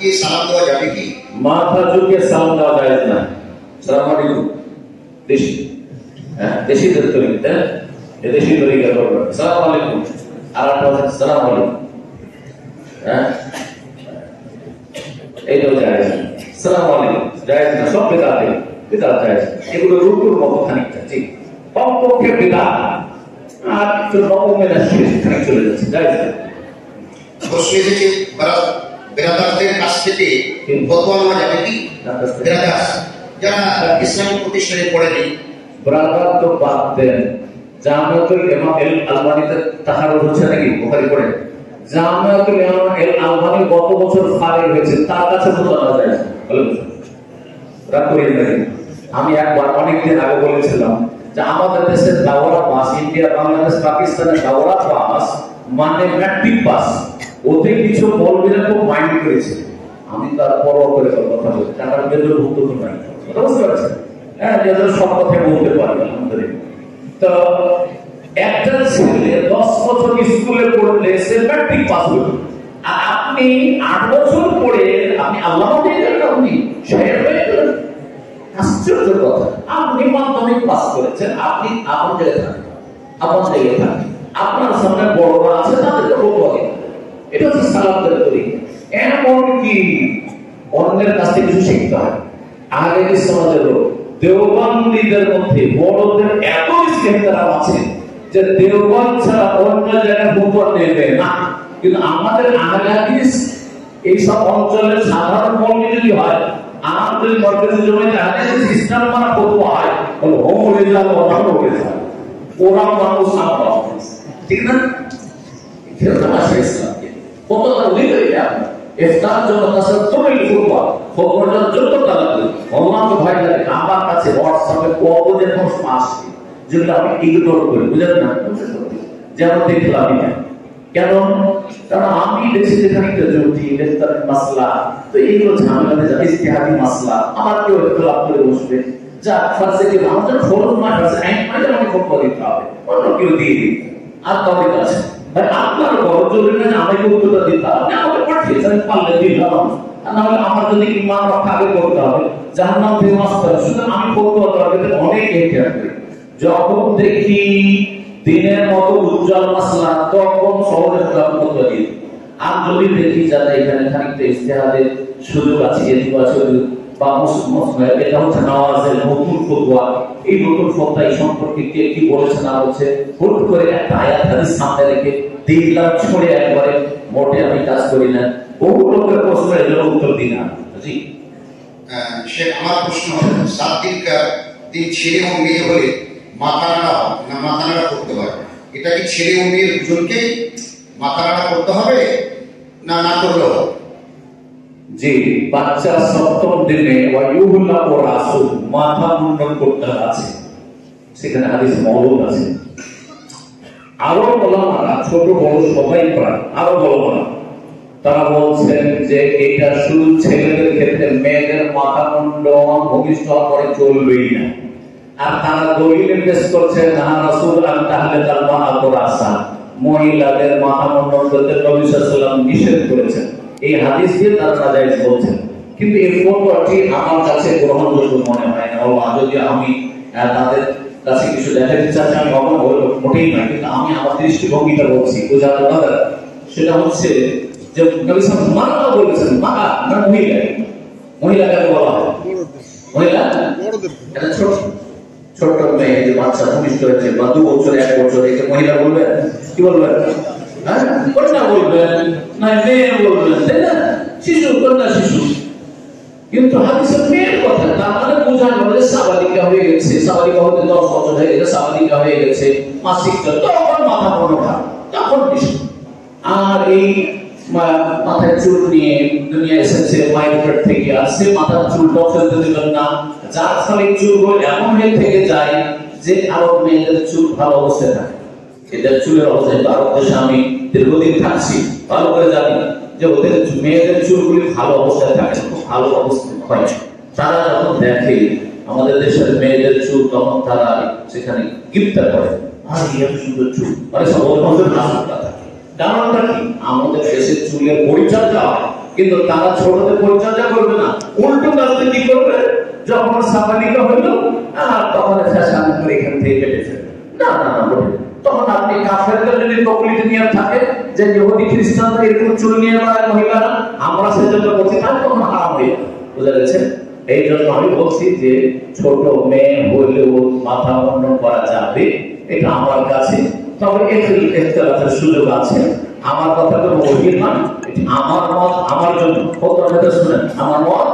কি সালাম দেওয়া যাবে কি? মাথা ঝুঁকে সালাম দেওয়া যায় না। সালাম আলাইকুম দেশি, হ্যাঁ দেশিদের তরিকা, দেশি তরিকা করবেন সালাম আলাইকুম, আর একটা সালাম আলাইকুম, হ্যাঁ এইটাও যায় না। সালাম আলাইকুম যায় না, সব বেদাতে বেদাত যায়, এগুলো রুকুর মতো খানিকটা ঠিক কমপক্ষে বেদাত, আর কিছু রকমের শেষ খানিক চলে যাচ্ছে যায় না। প্রশ্ন এসেছে বেরাদারদের কাছ থেকে ফতোয়া নেওয়া যাবে কি? বেরাদার যারা ইসলামিক প্রতিষ্ঠানে পড়েনি, ব্রাদার তো বাদ দেন, জামিয়াতুল ইমাম আল-আলবানীতে তাহারুজ হচ্ছে নাকি বুখারী পড়ে, জামিয়াতুল ইমাম আল-আলবানী গত বছর ফারিগ হয়েছে, তার কাছে তো জানা যায় না। রাগ করিয়েন নাকি? আমি একবার অনেকদিন আগে বলেছিলাম যে আমাদের দেশের দাওরা পাস, ইন্ডিয়া বাংলাদেশ পাকিস্তানের দাওরা পাস মানে ম্যাট্রিক পাস, ওতে কিছু বলবিরা খুব মাইন্ড করেছে, আমি তার পরোয়া করে কথা বলছি, টাকার বেতন ভুক্ত তো নাই, বুঝতে পারছেন? হ্যাঁ যাদের সব কথা বলতে পারবে আমাদের। তো একটা ছেলে 10 বছর স্কুলে পড়লে সে ম্যাট্রিক পাস হলো, আর আপনি 8 বছর পড়ে আপনি আল্লাহ দিয়ে গেলেন, আপনি শেয়ার হয়ে গেলেন। আশ্চর্য কথা, আপনি মাধ্যমিক পাস করেছেন, আপনি আপন জায়গায় থাকেন, আপন জায়গায় থাকেন, আপনার সামনে বড়রা আছে তাদেরকে বলবো, এটা হচ্ছে সালাতের তরিকা। এমনকি অন্যের কাছ থেকে কিছু শিখতে হয়। আগে সমাজের লোক দেওবন্দীদের মধ্যে বড়দের এত ইস্তেহতারাম আছে যে দেওবন্দ ছাড়া অন্য জায়গায় ফতোয়া নেবে না, কিন্তু আমাদের আহলে হাদিস এইসব অঞ্চলের সাধারণ মৌলবি যদি হয়, আমাদের মর্যাদা জমিতে হাদিস ইসলাম মানা ফতোয়া হয়, বলে হোম রেজাল্ট ওরাও রেজাল্ট, ওরা মানুষ আমরা ঠিক না? খেলতে আসে ইসলামকে ফতোয়া দিলেই আপনি ইফতার জন্য তাসাত্তুরুল ফুতওয়া ফতোয়ার জন্য তালাক অল্লাহ ভাই লাগে। আমার কাছে হোয়াটসঅ্যাপে কবজের প্রশ্ন আসে যেগুলো আমি ইগনোর করি, বুঝলেন না? যেমন দেখলাম না কেন, কারণ আমি বেশি যেখানে জরুরি ইফতারের মাসলা, তো এইগুলো ঝামেলাতে যাবে, ইজতিহাদি মাসলা আমার কেউ ইখতিলাফ করে বসবে, যা ফারসে কি আমাদের ফরজ না ফারসে আইন মানে আমাকে ফতোয়া দিতে হবে, অন্য কেউ দিয়ে দিই আর তবে আছে ভাই আপনার বড় জরুরি না আমাকে উত্তরটা দিতে হবে, আপনি আমাকে পাঠিয়েছেন পারলে দিলাম, আর না হলে আমার যদি ইমান রক্ষা আগে করতে হবে, জাহান্নাম থেকে বাঁচতে হবে, সুতরাং আমি ফতোয়া দেওয়ার অনেক এহতিয়াত করি। যখন দেখি দিনের মতো উজ্জ্বল মাসলা তখন সহজে ফতোয়া দিই, আর যদি দেখি যাতে এখানে খানিকটা ইজতিহাদের সুযোগ আছে, এদিক আছে বা এটা হচ্ছে নওয়াজের নতুন ফতোয়া, এই নতুন ফতোয়া এই সম্পর্কে কে কি বলেছে না বলছে হুট করে একটা আয়াত হাদিস সামনে রেখে দিলাম ছড়ে একবারে, মোটে আমি কাজ করি না। বহু লোকের প্রশ্ন এগুলো উত্তর দিই না। জি সে আমার প্রশ্ন হলো, 7 দিন ছেলে ও মেয়ে হলে মাথা নাড়া না মাথা নাড়া করতে হবে, এটা কি ছেলে ও মেয়ে দুজনকে মাথা নাড়া করতে হবে না না করলেও হবে? জি, বাচ্চা 7ম দিনে ওয়ায়ুহুল্লাহ ও রাসূল মাথা মুন্ডন করতে আছে, সেখানে হাদিস মওজুদ আছে। আরো ওলামারা ছোট বড় সবাই প্রায় আরো ওলামারা তারা বলছেন যে এটা শুধু ছেলেদের ক্ষেত্রে, মেয়েদের মাথা মুন্ডন ভূমিষ্ঠ হওয়ার পরে চলবেই না। আর তারা দলিল পেশ করছেন না রাসূল আন তাহলিকাল মাআত রাসা, মহিলাদের মাথা মুন্ডন করতে নবী সাল্লাল্লাহু আলাইহি ওয়াসাল্লাম নিষেধ করেছেন, এই হাদিস দিয়ে তারা নাজায়েজ বলছেন। কিন্তু এই ফতোয়াটি আমার কাছে গ্রহণযোগ্য মনে হয় না। যদি আমি তাদের কাছে কিছু দেখাতে চাচ্ছি, আমি মোটেই নয়, কিন্তু আমি আমার দৃষ্টিভঙ্গিটা বলছি বোঝাতে পারে, সেটা হচ্ছে যে নবী সাল্লাল্লাহু আলাইহি ওয়াসাল্লাম বলেছেন মা না মহিলা, মহিলা কাকে বলা হয়? মহিলা এটা ছোট ছোট মেয়ে যে বাচ্চা ভূমিষ্ঠ হয়েছে বা 2 বছর 1 বছর, একে মহিলা বলবেন? কি বলবেন? হ্যাঁ কন্যা বলবেন না মেয়ে বলবেন, তাই না? শিশু, কন্যা শিশু। কিন্তু হাদিসের মেয়ের কথা, তার মানে বোঝা গেল যে সাবালিকা হয়ে গেছে, সাবালিকা হতে 10 বছর হয়ে গেছে, সাবালিকা হয়ে গেছে, মাসিক তখন মাথা মোটা, তখন কিছু। আর এই মাথায় চুল নিয়ে দুনিয়া এসেছে মায়ের পেট থেকে, আর সে মাথার চুলটাও ফেলতে দিলেন না, যার ফলে চুলগুলো এমন হয়ে থেকে যায় যে আরব মেয়েদের চুল ভালো অবস্থায় থাকে। এদের চুলের অবস্থায় আরব দেশে আমি দীর্ঘদিন থাকছি, ভালো করে জানি যে ওদের মেয়েদের চুলগুলি ভালো অবস্থায় থাকে, ভালো অবস্থায় হয়। তারা যখন দেখে আমাদের দেশের মেয়েদের চুল, তখন তারা সেখানে গ্রেফতার করে, আর এত সুন্দর চুল, মানে সব থাকে। কারণটা কি? আমাদের দেশের চুলের পরিচর্যা হয়, কিন্তু তারা ছোটদের পরিচর্যা করবে না, উল্টো কাজে কি করবে, যখন সাবালিকা হইলো তখন ফ্যাশন করে এখান থেকে কেটে ফেলবে। না না না বলে তখন আপনি কাফেরদের যদি তকলিফ নিয়ে থাকে যে ইহুদি খ্রিস্টানরা এরকম চুল নিয়ে বেড়ায় মহিলারা, আমরা সেজন্য বলছি তাহলে তখন হারাম হয়ে যাবে। বুঝা গেছে? এই জন্য আমি বলছি যে ছোট মেয়ে হইলেও মাথা মুন্ডন করা যাবে, এটা আমার কাছে, তবে ইখতিলাফের সুযোগ আছে। আমার কথা কোনো ওহির নয়, আমার মত আমার জন্য। শুনেন আমার মত